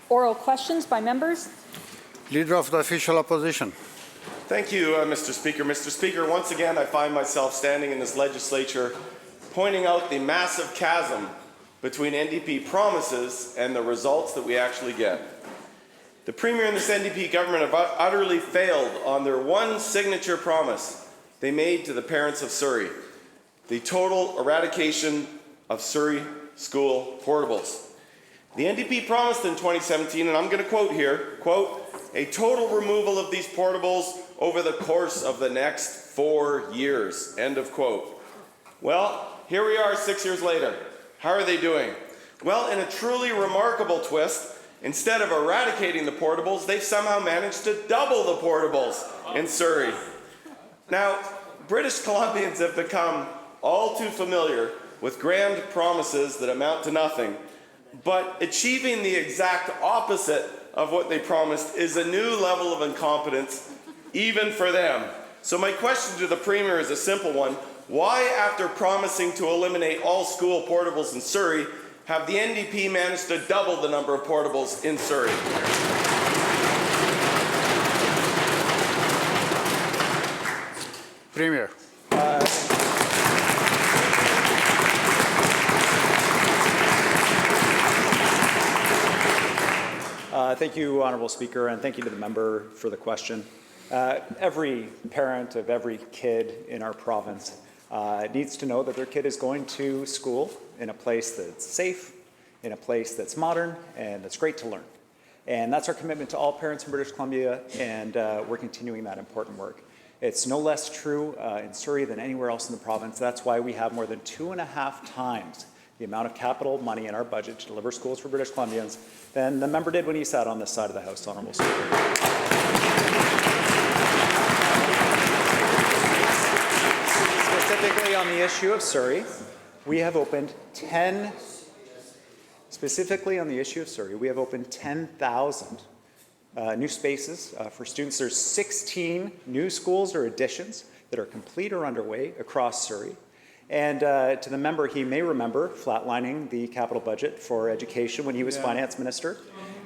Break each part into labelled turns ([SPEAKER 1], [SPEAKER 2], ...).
[SPEAKER 1] Oral questions by members.
[SPEAKER 2] Leader of the Official Opposition.
[SPEAKER 3] Thank you, Mr. Speaker. Mr. Speaker, once again I find myself standing in this legislature pointing out the massive chasm between NDP promises and the results that we actually get. The Premier and this NDP government have utterly failed on their one signature promise they made to the parents of Surrey: the total eradication of Surrey school portables. The NDP promised in 2017, and I'm going to quote here, quote, "a total removal of these portables over the course of the next 4 years," end of quote. Well, here we are 6 years later. How are they doing? Well, in a truly remarkable twist, instead of eradicating the portables, they've somehow managed to double the portables in Surrey. Now, British Columbians have become all too familiar with grand promises that amount to nothing, but achieving the exact opposite of what they promised is a new level of incompetence, even for them. So my question to the Premier is a simple one. Why, after promising to eliminate all school portables in Surrey, have the NDP managed to double the number of portables in Surrey?
[SPEAKER 2] Premier.
[SPEAKER 4] Thank you, Honourable Speaker, and thank you to the member for the question. Every parent of every kid in our province needs to know that their kid is going to school in a place that's safe, in a place that's modern, and that's great to learn. And that's our commitment to all parents in British Columbia, and we're continuing that important work. It's no less true in Surrey than anywhere else in the province. That's why we have more than 2.5 times the amount of capital money in our budget to deliver schools for British Columbians than the member did when he sat on this side of the House, Honourable Speaker. Specifically on the issue of Surrey, we have opened 10,000 new spaces for students. There's 16 new schools or additions that are complete or underway across Surrey. And to the member, he may remember flatlining the capital budget for education when he was finance minister.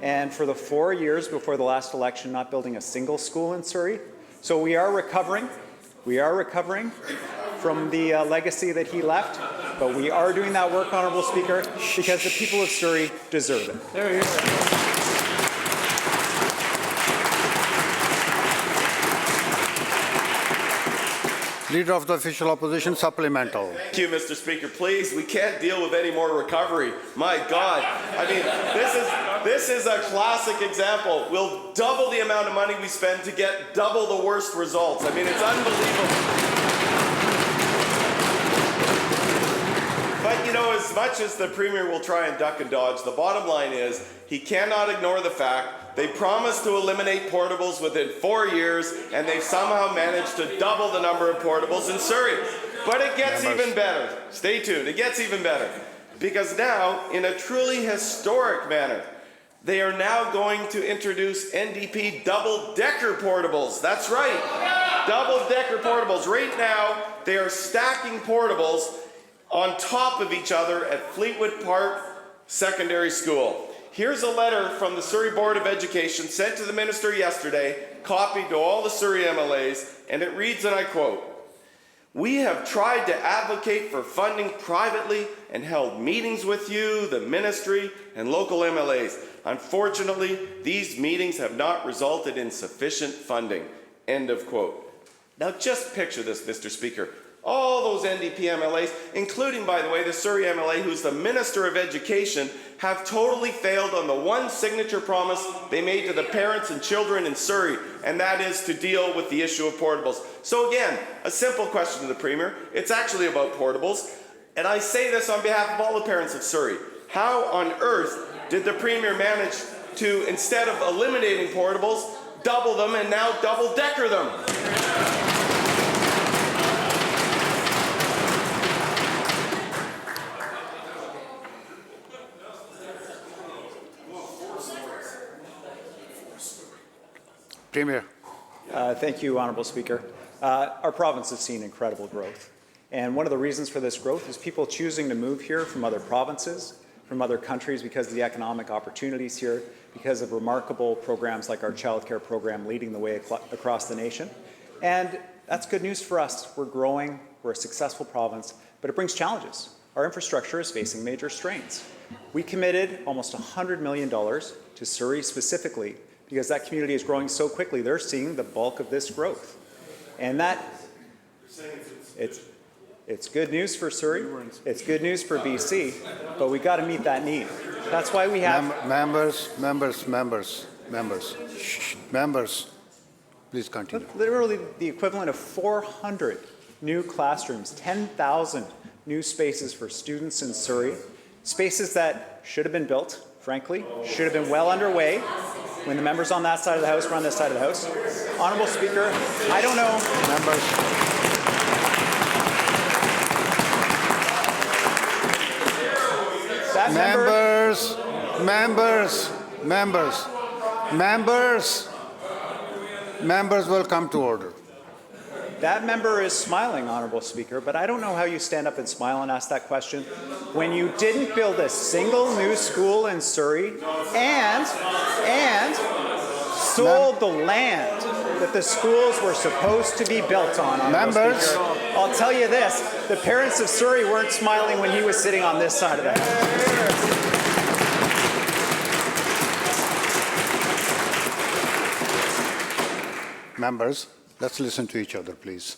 [SPEAKER 4] And for the 4 years before the last election, not building a single school in Surrey. So we are recovering. We are recovering from the legacy that he left. But we are doing that work, Honourable Speaker, because the people of Surrey deserve it.
[SPEAKER 2] There you go. Leader of the Official Opposition, supplemental.
[SPEAKER 3] Thank you, Mr. Speaker. Please, we can't deal with any more recovery. My God. I mean, this is a classic example. We'll double the amount of money we spend to get double the worst results. I mean, it's unbelievable. But, you know, as much as the Premier will try and duck and dodge, the bottom line is he cannot ignore the fact they promised to eliminate portables within 4 years, and they've somehow managed to double the number of portables in Surrey. But it gets even better. Stay tuned. It gets even better. Because now, in a truly historic manner, they are now going to introduce NDP double-decker portables. That's right. Double-decker portables. Right now, they are stacking portables on top of each other at Fleetwood Park Secondary School. Here's a letter from the Surrey Board of Education sent to the Minister yesterday, copied to all the Surrey MLAs, and it reads, and I quote, "We have tried to advocate for funding privately and held meetings with you, the Ministry, and local MLAs. Unfortunately, these meetings have not resulted in sufficient funding." End of quote. Now just picture this, Mr. Speaker. All those NDP MLAs, including, by the way, the Surrey MLA, who's the Minister of Education, have totally failed on the one signature promise they made to the parents and children in Surrey, and that is to deal with the issue of portables. So again, a simple question to the Premier. It's actually about portables, and I say this on behalf of all the parents of Surrey. How on earth did the Premier manage to, instead of eliminating portables, double them and now double-decker them?
[SPEAKER 2] Premier.
[SPEAKER 4] Thank you, Honourable Speaker. Our province has seen incredible growth. And one of the reasons for this growth is people choosing to move here from other provinces, from other countries because of the economic opportunities here, because of remarkable programs like our childcare program leading the way across the nation. And that's good news for us. We're growing, we're a successful province, but it brings challenges. Our infrastructure is facing major strains. We committed almost $100 million to Surrey specifically because that community is growing so quickly. They're seeing the bulk of this growth. And that, it's good news for Surrey, it's good news for BC, but we got to meet that need. That's why we have...
[SPEAKER 2] Members, please continue.
[SPEAKER 4] Literally the equivalent of 400 new classrooms, 10,000 new spaces for students in Surrey, spaces that should have been built, frankly, should have been well underway when the members on that side of the House were on this side of the House. Honourable Speaker, I don't know...
[SPEAKER 2] Members will come to order.
[SPEAKER 4] That member is smiling, Honourable Speaker, but I don't know how you stand up and smile and ask that question when you didn't build a single new school in Surrey and sold the land that the schools were supposed to be built on, Honourable
[SPEAKER 2] Members.
[SPEAKER 4] Speaker. I'll tell you this, the parents of Surrey weren't smiling when he was sitting on this side of the House.
[SPEAKER 2] Members, let's listen to each other, please.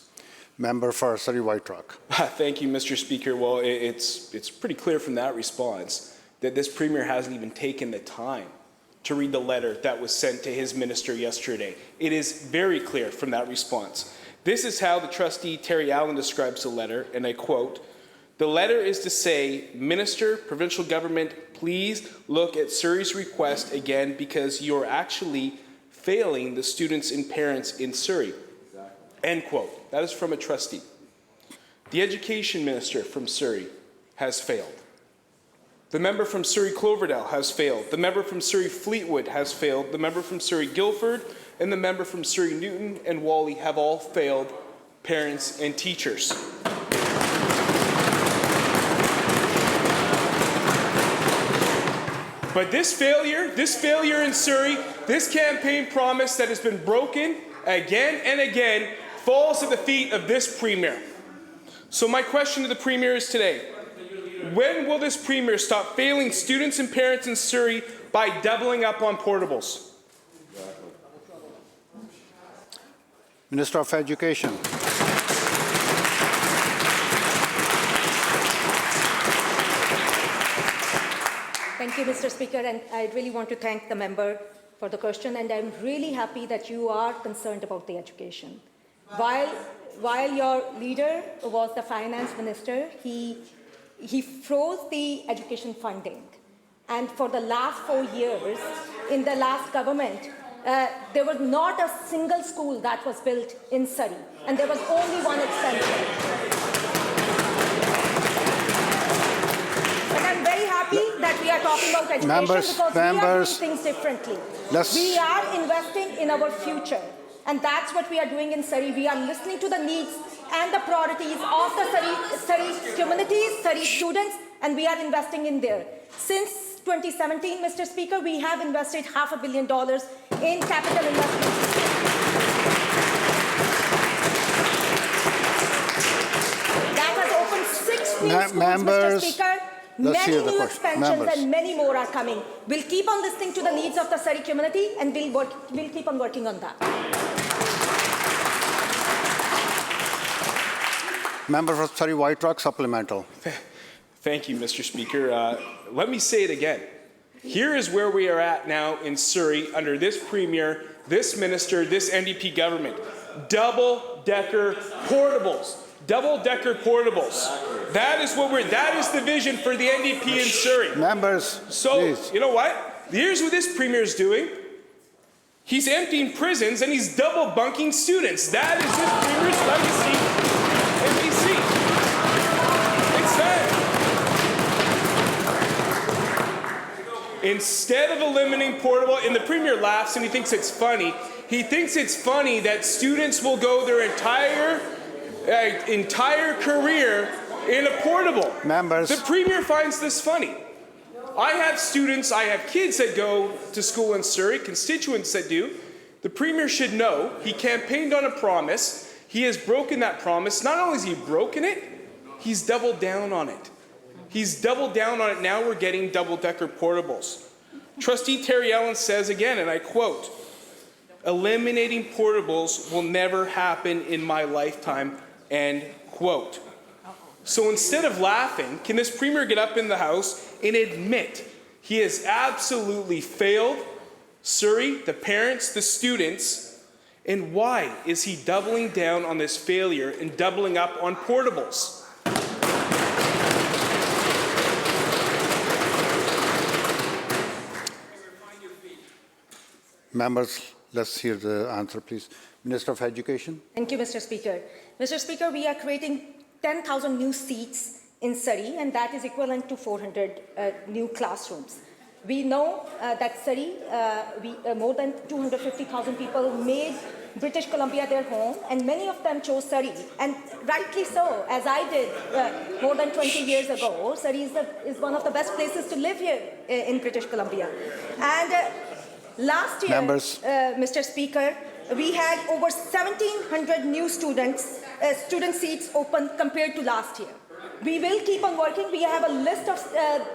[SPEAKER 2] Member for Surrey White Rock.
[SPEAKER 5] Thank you, Mr. Speaker. Well, it's pretty clear from that response that this Premier hasn't even taken the time to read the letter that was sent to his minister yesterday. It is very clear from that response. This is how the trustee Terry Allen describes the letter, and I quote, "The letter is to say, Minister, provincial government, please look at Surrey's request again because you're actually failing the students and parents in Surrey." End quote. That is from a trustee. The education minister from Surrey has failed. The member from Surrey Cloverdale has failed. The member from Surrey Fleetwood has failed. The member from Surrey Guildford and the member from Surrey Newton and Whalley have all failed parents and teachers. But this failure in Surrey, this campaign promise that has been broken again and again, falls at the feet of this Premier. So my question to the Premier is today, when will this Premier stop failing students and parents in Surrey by doubling up on portables?
[SPEAKER 2] Minister of Education.
[SPEAKER 6] Thank you, Mr. Speaker, and I really want to thank the member for the question, and I'm really happy that you are concerned about the education. While your leader was the finance minister, he froze the education funding. And for the last 4 years, in the last government, there was not a single school that was built in Surrey, and there was only one extension. But I'm very happy that we are talking about education because we are doing things differently. We are investing in our future. And that's what we are doing in Surrey. We are listening to the needs and the priorities of the Surrey communities, Surrey students, and we are investing in there. Since 2017, Mr. Speaker, we have invested $500 million in capital investments. That has opened 6 new schools, Mr. Speaker. Many new expansions and many more are coming. We'll keep on listening to the needs of the Surrey community and we'll keep on working on that.
[SPEAKER 2] Member for Surrey White Rock, supplemental.
[SPEAKER 5] Thank you, Mr. Speaker. Let me say it again. Here is where we are at now in Surrey under this Premier, this Minister, this NDP government. Double-decker portables. Double-decker portables. That is the vision for the NDP in Surrey.
[SPEAKER 2] Members,
[SPEAKER 5] so,
[SPEAKER 2] please.
[SPEAKER 5] You know what? Here's what this Premier is doing. He's emptying prisons and he's double bunking students. That is this Premier's legacy in BC. It's that. Instead of eliminating portable, and the Premier laughs and he thinks it's funny. He thinks it's funny that students will go their entire career in a portable.
[SPEAKER 2] Members.
[SPEAKER 5] The Premier finds this funny. I have students, I have kids that go to school in Surrey, constituents that do. The Premier should know he campaigned on a promise. He has broken that promise. Not only has he broken it, he's doubled down on it. He's doubled down on it. Now we're getting double-decker portables. Trustee Terry Allen says again, and I quote, "Eliminating portables will never happen in my lifetime," end quote. So instead of laughing, can this Premier get up in the House and admit he has absolutely failed Surrey, the parents, the students, and why is he doubling down on this failure and doubling up on portables?
[SPEAKER 2] Members, let's hear the answer, please. Minister of Education.
[SPEAKER 6] Thank you, Mr. Speaker. Mr. Speaker, we are creating 10,000 new seats in Surrey, and that is equivalent to 400 new classrooms. We know that Surrey, more than 250,000 people made British Columbia their home, and many of them chose Surrey, and rightly so, as I did more than 20 years ago. Surrey is one of the best places to live here in British Columbia. And last year, Mr. Speaker, we had over 1,700 new student seats open compared to last year. We will keep on working. We have a list of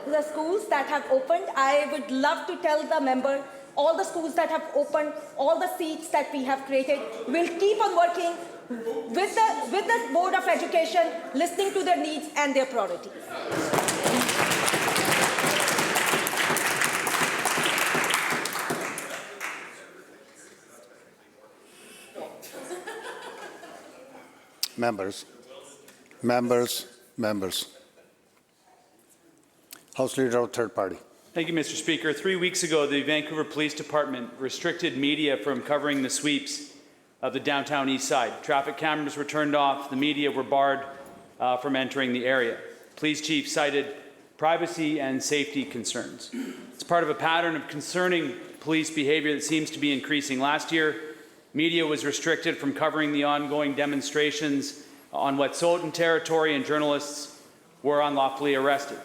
[SPEAKER 6] the schools that have opened. I would love to tell the member all the schools that have opened, all the seats that we have created. We'll keep on working with the Board of Education, listening to their needs and their priorities.
[SPEAKER 2] Members. House Leader of Third Party.
[SPEAKER 1] Thank you, Mr. Speaker. 3 weeks ago, the Vancouver Police Department restricted media from covering the sweeps of the downtown east side. Traffic cameras were turned off. The media were barred from entering the area. Police chief cited privacy and safety concerns. It's part of a pattern of concerning police behavior that seems to be increasing. Last year, media was restricted from covering the ongoing demonstrations on Wet'suwet'en territory, and journalists were unlawfully arrested.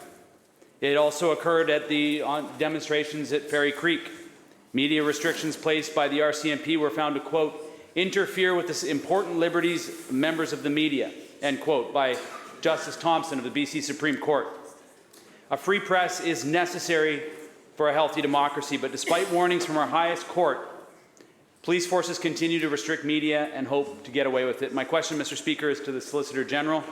[SPEAKER 1] It also occurred at the demonstrations at Ferry Creek. Media restrictions placed by the RCMP were found to, quote, interfere with the important liberties of members of the media, end quote, by Justice Thompson of the BC Supreme Court. A free press is necessary for a healthy democracy, but despite warnings from our highest court, police forces continue to restrict media and hope to get away with it. My question, Mr. Speaker, is to the Solicitor General.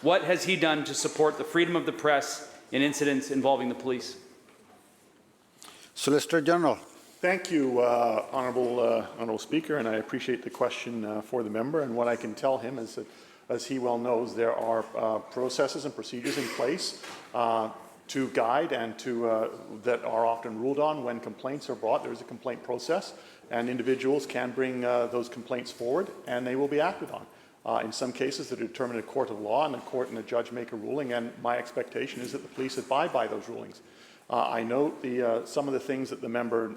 [SPEAKER 1] What has he done to support the freedom of the press in incidents involving the police?
[SPEAKER 2] Solicitor General.
[SPEAKER 7] Thank you, Honourable Speaker, and I appreciate the question for the member. And what I can tell him is that, as he well knows, there are processes and procedures in place to guide and that are often ruled on when complaints are brought. There is a complaint process, and individuals can bring those complaints forward, and they will be acted on. In some cases, they're determined in a court of law, and the court and the judge make a ruling, and my expectation is that the police abide by those rulings. I note some of the things that the member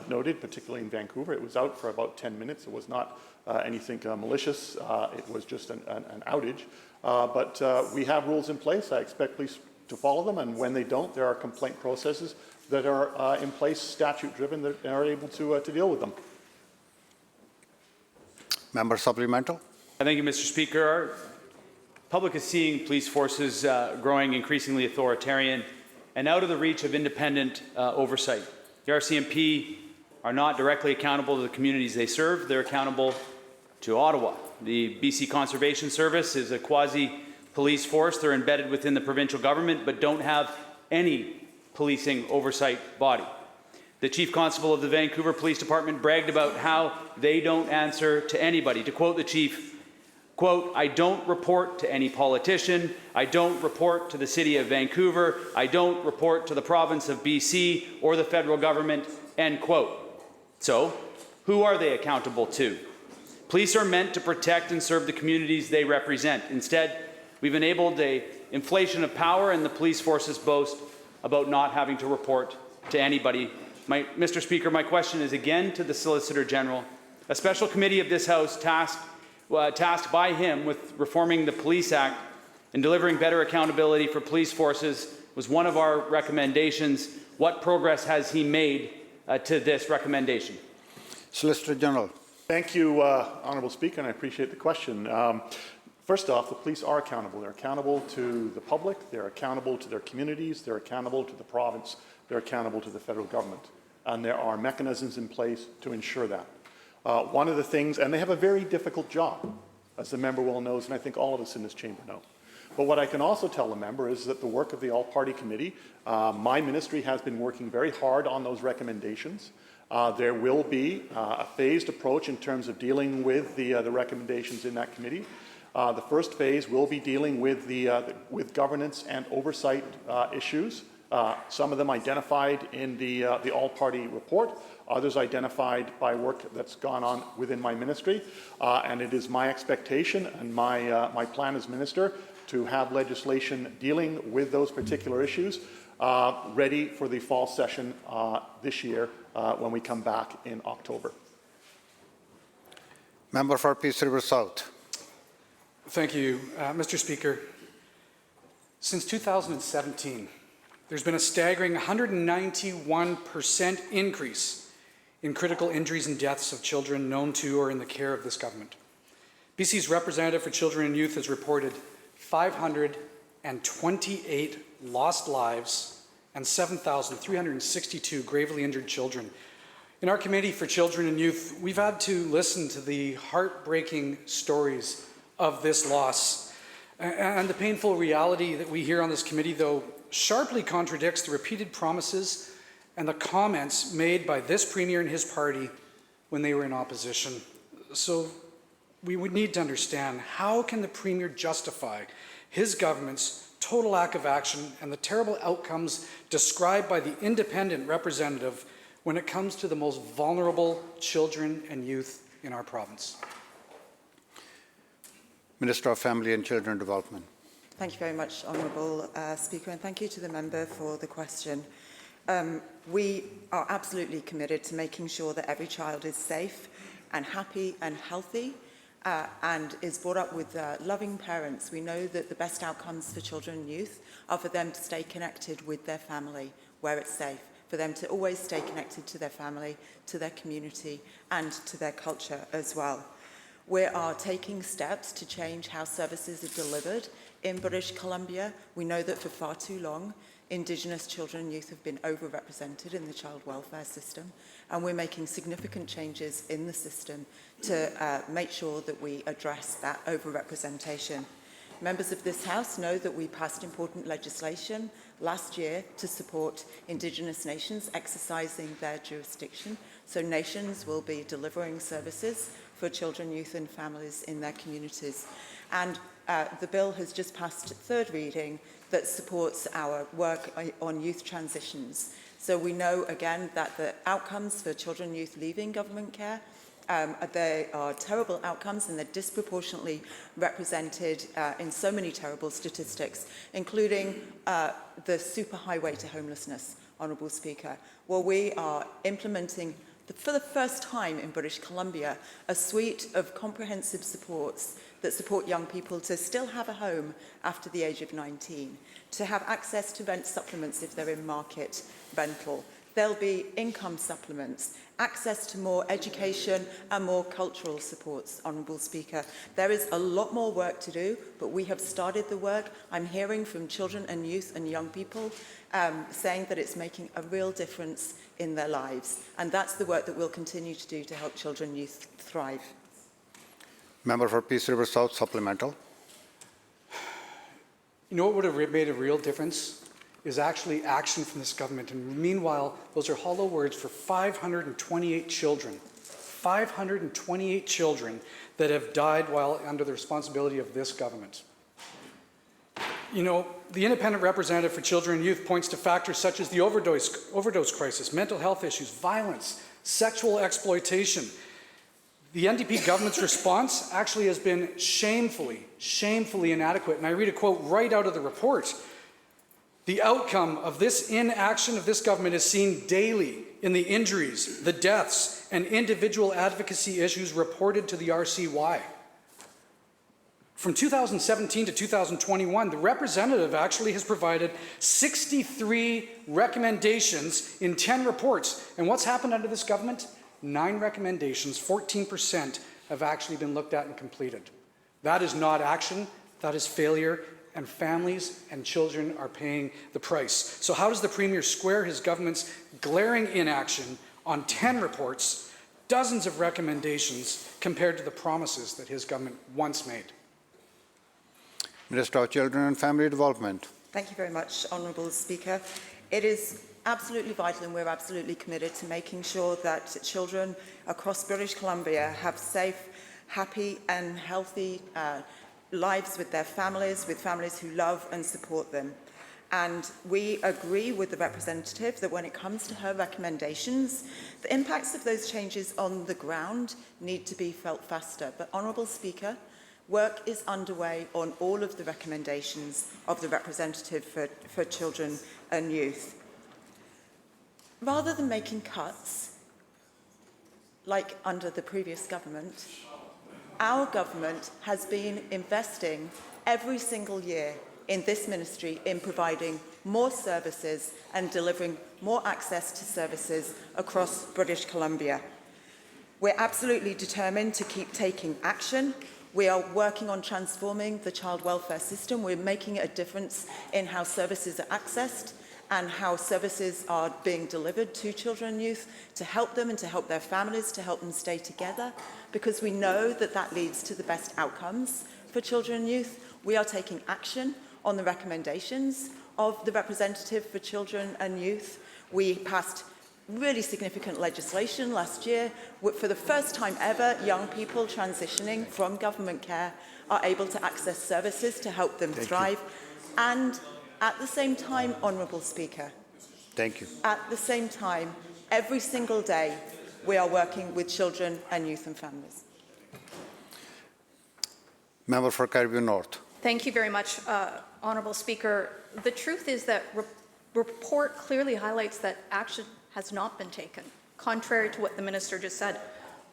[SPEAKER 7] noted, particularly in Vancouver. It was out for about 10 minutes. It was not anything malicious. It was just an outage. But we have rules in place. I expect police to follow them, and when they don't, there are complaint processes that are in place, statute-driven, that are able to deal with them.
[SPEAKER 2] Member supplemental.
[SPEAKER 1] Thank you, Mr. Speaker. Our public is seeing police forces growing increasingly authoritarian and out of the reach of independent oversight. The RCMP are not directly accountable to the communities they serve. They're accountable to Ottawa. The BC Conservation Service is a quasi-police force. They're embedded within the provincial government but don't have any policing oversight body. The Chief Constable of the Vancouver Police Department bragged about how they don't answer to anybody. To quote the Chief, quote, I don't report to any politician, I don't report to the City of Vancouver, I don't report to the province of BC or the federal government, end quote. So, who are they accountable to? Police are meant to protect and serve the communities they represent. Instead, we've enabled an inflation of power, and the police forces boast about not having to report to anybody. Mr. Speaker, my question is again to the Solicitor General. A special committee of this House tasked by him with reforming the Police Act and delivering better accountability for police forces was one of our recommendations. What progress has he made to this recommendation?
[SPEAKER 2] Solicitor General.
[SPEAKER 7] Thank you, Honourable Speaker, and I appreciate the question. First off, the police are accountable. They're accountable to the public, they're accountable to their communities, they're accountable to the province, they're accountable to the federal government. And there are mechanisms in place to ensure that. One of the things, and they have a very difficult job, as the member well knows, and I think all of us in this chamber know. But what I can also tell the member is that the work of the All-Party Committee, my ministry has been working very hard on those recommendations. There will be a phased approach in terms of dealing with the recommendations in that committee. The first phase will be dealing with with governance and oversight issues. Some of them identified in the all-party report, others identified by work that's gone on within my ministry. And it is my expectation and my plan as minister to have legislation dealing with those particular issues ready for the fall session this year when we come back in October.
[SPEAKER 2] Member for Peace River South.
[SPEAKER 8] Thank you, Mr. Speaker. Since 2017, there's been a staggering 191% increase in critical injuries and deaths of children known to or in the care of this government. BC's representative for children and youth has reported 528 lost lives and 7,362 gravely injured children. In our Committee for Children and Youth, we've had to listen to the heartbreaking stories of this loss. And the painful reality that we hear on this committee, though, sharply contradicts the repeated promises and the comments made by this Premier and his party when they were in opposition. So we would need to understand, how can the Premier justify his government's total lack of action and the terrible outcomes described by the independent representative when it comes to the most vulnerable children and youth in our province?
[SPEAKER 2] Minister of Family and Children Development.
[SPEAKER 9] Thank you very much, Honourable Speaker, and thank you to the member for the question. We are absolutely committed to making sure that every child is safe and happy and healthy and is brought up with loving parents. We know that the best outcomes for children and youth are for them to stay connected with their family where it's safe, for them to always stay connected to their family, to their community and to their culture as well. We are taking steps to change how services are delivered in British Columbia. We know that for far too long, Indigenous children and youth have been overrepresented in the child welfare system, and we're making significant changes in the system to make sure that we address that overrepresentation. Members of this House know that we passed important legislation last year to support Indigenous nations exercising their jurisdiction, so nations will be delivering services for children, youth and families in their communities. And the bill has just passed third reading that supports our work on youth transitions. So we know again that the outcomes for children and youth leaving government care, they are terrible outcomes and they're disproportionately represented in so many terrible statistics, including the superhighway to homelessness, Honourable Speaker, where we are implementing for the first time in British Columbia, a suite of comprehensive supports that support young people to still have a home after the age of 19, to have access to rent supplements if they're in market rental. There'll be income supplements, access to more education and more cultural supports, Honourable Speaker. There is a lot more work to do, but we have started the work. I'm hearing from children and youth and young people saying that it's making a real difference in their lives. And that's the work that we'll continue to do to help children and youth thrive.
[SPEAKER 2] Member for Peace River South, supplemental.
[SPEAKER 8] You know what would have made a real difference is actually action from this government. And meanwhile, those are hollow words for 528 children. 528 children that have died while under the responsibility of this government. You know, the independent representative for children and youth points to factors such as the overdose crisis, mental health issues, violence, sexual exploitation. The NDP government's response actually has been shamefully inadequate. And I read a quote right out of the report. The outcome of this inaction of this government is seen daily in the injuries, the deaths, and individual advocacy issues reported to the RCY. From 2017 to 2021, the representative actually has provided 63 recommendations in 10 reports. And what's happened under this government? 9 recommendations, 14% have actually been looked at and completed. That is not action, that is failure, and families and children are paying the price. So how does the Premier square his government's glaring inaction on 10 reports, dozens of recommendations, compared to the promises that his government once made?
[SPEAKER 2] Minister of Children and Family Development.
[SPEAKER 9] Thank you very much, Honourable Speaker. It is absolutely vital, and we're absolutely committed to making sure that children across British Columbia have safe, happy and healthy lives with their families, with families who love and support them. And we agree with the representative that when it comes to her recommendations, the impacts of those changes on the ground need to be felt faster. But, Honourable Speaker, work is underway on all of the recommendations of the representative for children and youth. Rather than making cuts, like under the previous government, our government has been investing every single year in this ministry in providing more services and delivering more access to services across British Columbia. We're absolutely determined to keep taking action. We are working on transforming the child welfare system. We're making a difference in how services are accessed and how services are being delivered to children and youth to help them and to help their families, to help them stay together, because we know that that leads to the best outcomes for children and youth. We are taking action on the recommendations of the representative for children and youth. We passed really significant legislation last year. For the first time ever, young people transitioning from government care are able to access services to help them thrive. And at the same time, Honourable Speaker,
[SPEAKER 2] Thank you.
[SPEAKER 9] at the same time, every single day, we are working with children and youth and families.
[SPEAKER 2] Member for Caribbean North.
[SPEAKER 10] Thank you very much, Honourable Speaker. The truth is that report clearly highlights that action has not been taken, contrary to what the Minister just said.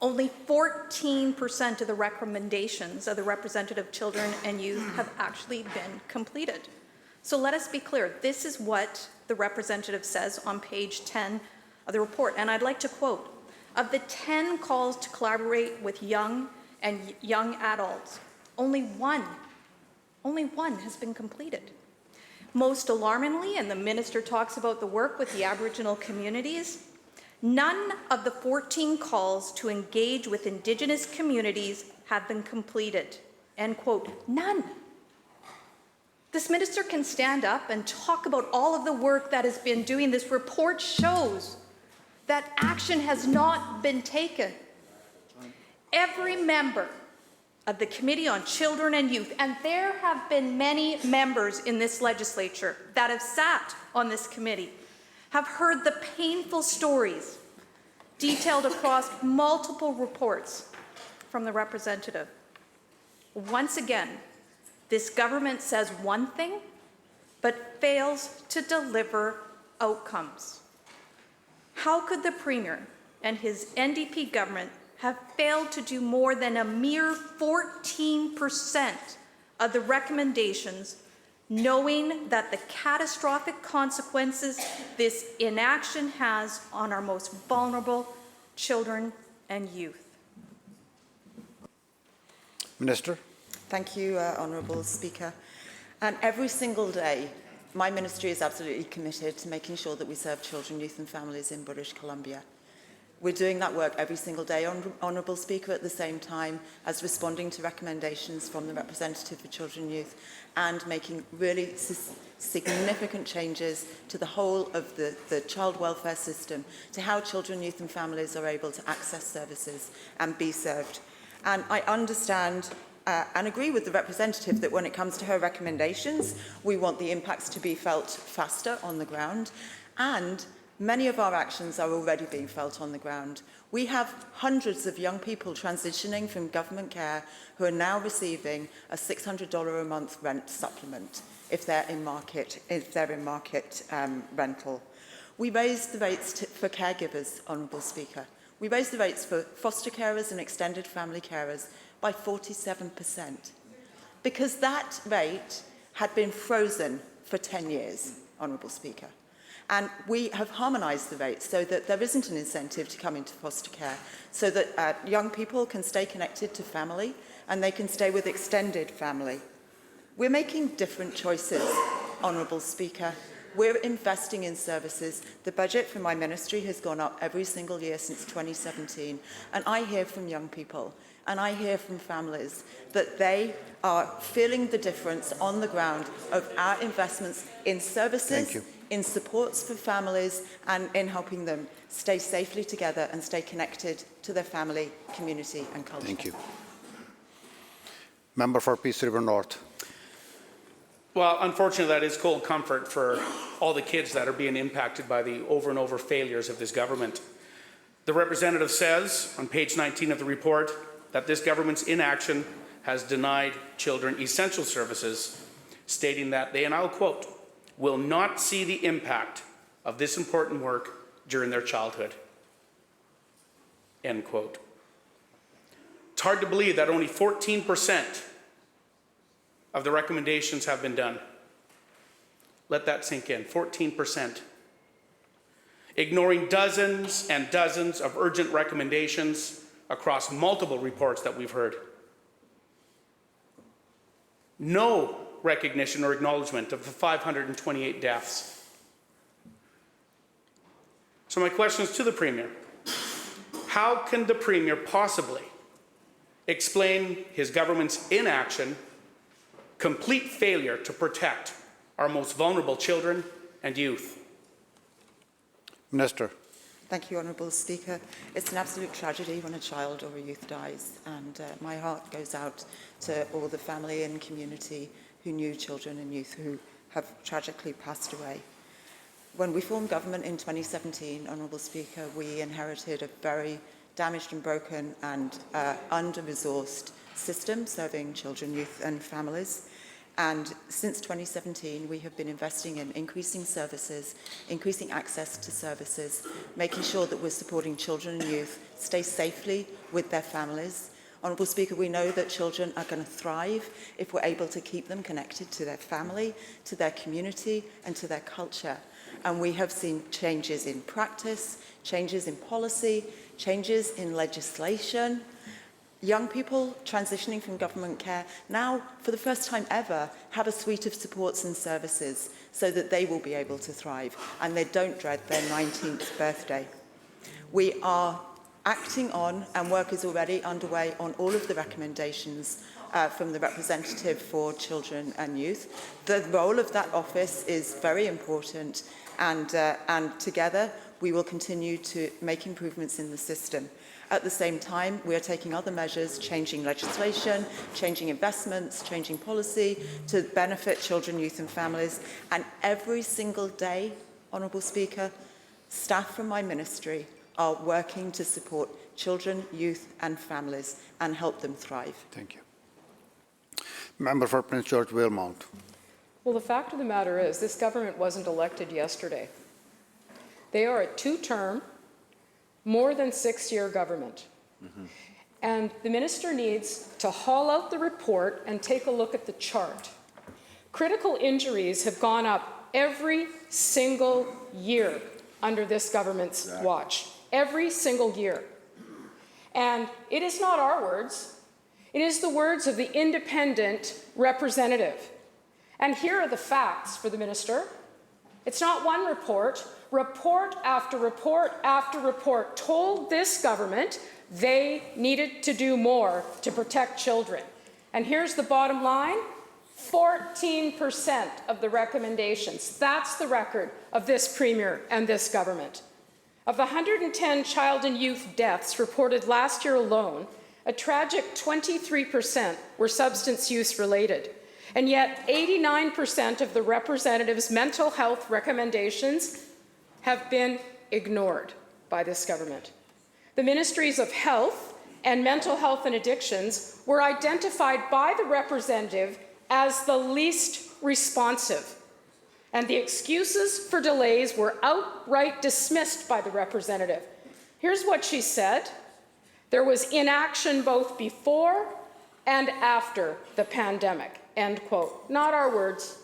[SPEAKER 10] Only 14% of the recommendations of the representative children and youth have actually been completed. So let us be clear, this is what the representative says on page 10 of the report, and I'd like to quote, of the 10 calls to collaborate with young adults, only one has been completed. Most alarmingly, and the Minister talks about the work with the Aboriginal communities, none of the 14 calls to engage with Indigenous communities have been completed. End quote. None. This minister can stand up and talk about all of the work that has been doing. This report shows that action has not been taken. Every member of the Committee on Children and Youth, and there have been many members in this legislature that have sat on this committee, have heard the painful stories detailed across multiple reports from the representative. Once again, this government says one thing, but fails to deliver outcomes. How could the Premier and his NDP government have failed to do more than a mere 14% of the recommendations, knowing that the catastrophic consequences this inaction has on our most vulnerable children and youth?
[SPEAKER 2] Minister.
[SPEAKER 9] Thank you, Honourable Speaker. And every single day, my ministry is absolutely committed to making sure that we serve children, youth and families in British Columbia. We're doing that work every single day, Honourable Speaker, at the same time as responding to recommendations from the representative for children and youth and making really significant changes to the whole of the child welfare system, to how children, youth and families are able to access services and be served. And I understand and agree with the representative that when it comes to her recommendations, we want the impacts to be felt faster on the ground, and many of our actions are already being felt on the ground. We have hundreds of young people transitioning from government care who are now receiving a $600 a month rent supplement if they're in market rental. We raised the rates for caregivers, Honourable Speaker. We raised the rates for foster carers and extended family carers by 47%. because that rate had been frozen for 10 years, Honourable Speaker. And we have harmonised the rates so that there isn't an incentive to come into foster care, so that young people can stay connected to family and they can stay with extended family. We're making different choices, Honourable Speaker. We're investing in services. The budget for my ministry has gone up every single year since 2017. And I hear from young people and I hear from families that they are feeling the difference on the ground of our investments in services, in supports for families, and in helping them stay safely together and stay connected to their family, community and culture.
[SPEAKER 2] Thank you. Member for Peace River North.
[SPEAKER 11] Well, unfortunately, that is cold comfort for all the kids that are being impacted by the over and over failures of this government. The representative says on page 19 of the report that this government's inaction has denied children essential services, stating that they, and I'll quote, will not see the impact of this important work during their childhood. End quote. It's hard to believe that only 14% of the recommendations have been done. Let that sink in, 14%. Ignoring dozens and dozens of urgent recommendations across multiple reports that we've heard. No recognition or acknowledgement of the 528 deaths. So my question is to the Premier. How can the Premier possibly explain his government's inaction, complete failure to protect our most vulnerable children and youth?
[SPEAKER 2] Minister.
[SPEAKER 9] Thank you, Honourable Speaker. It's an absolute tragedy when a child or a youth dies, and my heart goes out to all the family and community who knew children and youth who have tragically passed away. When we formed government in 2017, Honourable Speaker, we inherited a very damaged and broken and under-resourced system serving children, youth and families. And since 2017, we have been investing in increasing services, increasing access to services, making sure that we're supporting children and youth stay safely with their families. Honourable Speaker, we know that children are going to thrive if we're able to keep them connected to their family, to their community and to their culture. And we have seen changes in practice, changes in policy, changes in legislation. Young people transitioning from government care now, for the first time ever, have a suite of supports and services so that they will be able to thrive and they don't dread their 19th birthday. We are acting on, and work is already underway on all of the recommendations from the representative for children and youth. The role of that office is very important, and together we will continue to make improvements in the system. At the same time, we are taking other measures, changing legislation, changing investments, changing policy to benefit children, youth and families. And every single day, Honourable Speaker, staff from my ministry are working to support children, youth and families and help them thrive.
[SPEAKER 2] Thank you. Member for Prince George Wilmot.
[SPEAKER 12] Well, the fact of the matter is this government wasn't elected yesterday. They are a two-term, more than 6-year government. And the minister needs to haul out the report and take a look at the chart. Critical injuries have gone up every single year under this government's watch. Every single year. And it is not our words. It is the words of the independent representative. And here are the facts for the minister. It's not one report. Report after report after report told this government they needed to do more to protect children. And here's the bottom line. 14% of the recommendations. That's the record of this Premier and this government. Of the 110 child and youth deaths reported last year alone, a tragic 23% were substance use related. And yet 89% of the representative's mental health recommendations have been ignored by this government. The Ministries of Health and Mental Health and Addictions were identified by the representative as the least responsive. And the excuses for delays were outright dismissed by the representative. Here's what she said. There was inaction both before and after the pandemic, end quote. Not our words,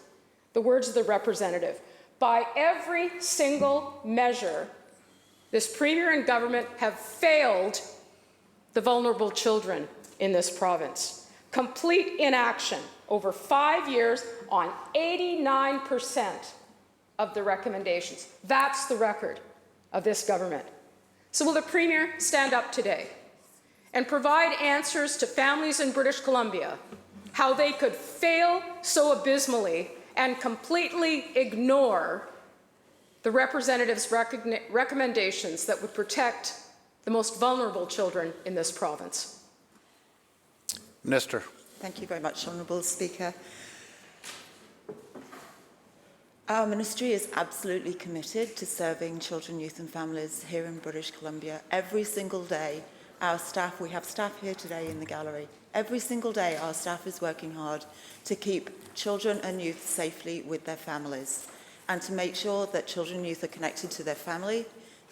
[SPEAKER 12] the words of the representative. By every single measure, this Premier and government have failed the vulnerable children in this province. Complete inaction over 5 years on 89% of the recommendations. That's the record of this government. So will the Premier stand up today and provide answers to families in British Columbia how they could fail so abysmally and completely ignore the representative's recommendations that would protect the most vulnerable children in this province?
[SPEAKER 2] Minister.
[SPEAKER 9] Thank you very much, Honourable Speaker. Our ministry is absolutely committed to serving children, youth and families here in British Columbia. Every single day, our staff, we have staff here today in the gallery, every single day our staff is working hard to keep children and youth safely with their families and to make sure that children and youth are connected to their family,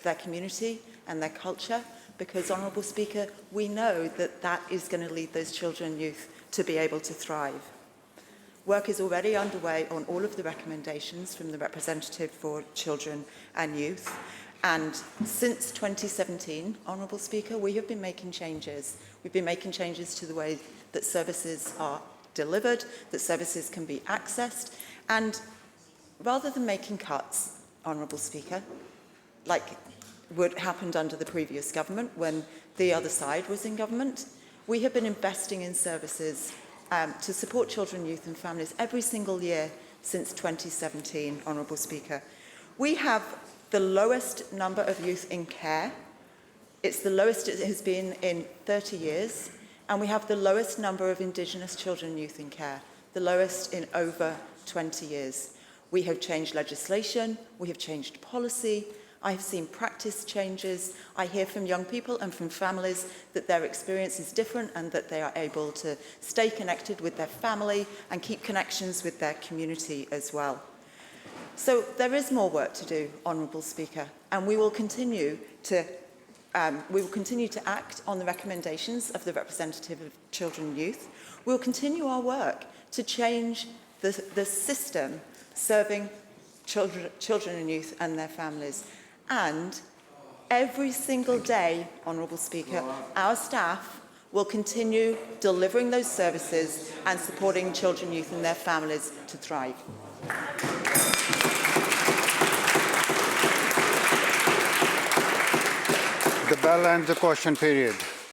[SPEAKER 9] their community and their culture, because, Honourable Speaker, we know that that is going to lead those children and youth to be able to thrive. Work is already underway on all of the recommendations from the representative for children and youth. And since 2017, Honourable Speaker, we have been making changes. We've been making changes to the way that services are delivered, that services can be accessed. And rather than making cuts, Honourable Speaker, like what happened under the previous government when the other side was in government, we have been investing in services to support children, youth and families every single year since 2017, Honourable Speaker. We have the lowest number of youth in care. It's the lowest it has been in 30 years. And we have the lowest number of Indigenous children and youth in care, the lowest in over 20 years. We have changed legislation, we have changed policy, I have seen practice changes. I hear from young people and from families that their experience is different and that they are able to stay connected with their family and keep connections with their community as well. So there is more work to do, Honourable Speaker, and we will continue to act on the recommendations of the representative of children and youth. We will continue our work to change the system serving children and youth and their families. And every single day, Honourable Speaker, our staff will continue delivering those services and supporting children, youth and their families to thrive.
[SPEAKER 2] The bell ends the question period.